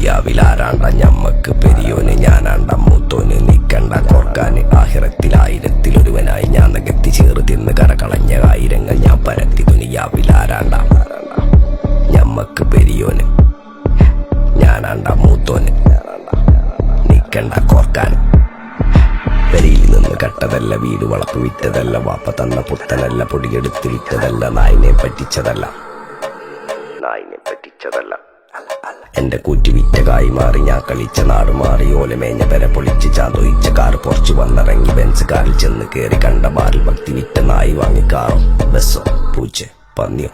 ദുനിയാവിലാരാണ്ട ഞമ്മക്ക് പെരിയോന് ഞാനാണ്ട മൂത്തോന് നിക്കണ്ട കോർക്കാന് ആഹിറത്തിലായിരത്തിലൊരുവനായി ഞാൻ നകത്തി ചേറ് തിന്ന് കരകളഞ്ഞ ആയിരങ്ങൾ ഞാൻ പരത്തി ദുനിയാവിലാരാണ്ട ഞമ്മക്ക് പെരിയോന് ഞാനാണ്ട മൂത്തോന് നിക്കണ്ട കോർക്കാന് പെരിയിൽ നിന്ന് കട്ടതല്ല വീട് വളപ്പ് വിറ്റതല്ല വാപ്പ തന്ന പുത്തനല്ല പൊടിയെടുത്ത് വിറ്റതല്ല നായിനെ പറ്റിച്ചതല്ല എന്റെ കൂറ്റി വിറ്റ കായി മാറി ഞാൻ കളിച്ച നാട് മാറി ഓലമേഞ്ഞ പെര പൊളിച്ച് ചാതൊയിച്ച കാർ പൊറച്ചു വന്നിറങ്ങി ബെൻസ് കാറിൽ ചെന്ന് കേറി കണ്ട ബാറിൽ ഭക്തി വിറ്റ നായി വാങ്ങി കാറോ ബസ്സോ പൂച്ച പന്നിയോ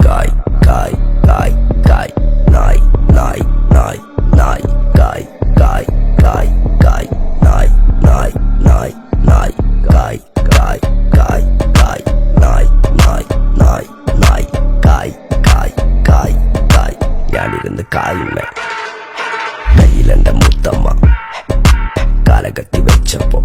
കായ് കായ് കായ് കായ് നായ് നായ് നായ് നായ് കായ് കായ് കായ് കായ് നായ് നായ് നായ് നായ് കായ് കായ് കായ് കായ് നായ് നായ് നായ് നായ് കായ് കായ് കായ് കായ് ഞാനിരുന്ന് കായുമേ കയ്യിലെന്റെ മുത്തമ്മ കാലകത്തി വെച്ചപ്പോ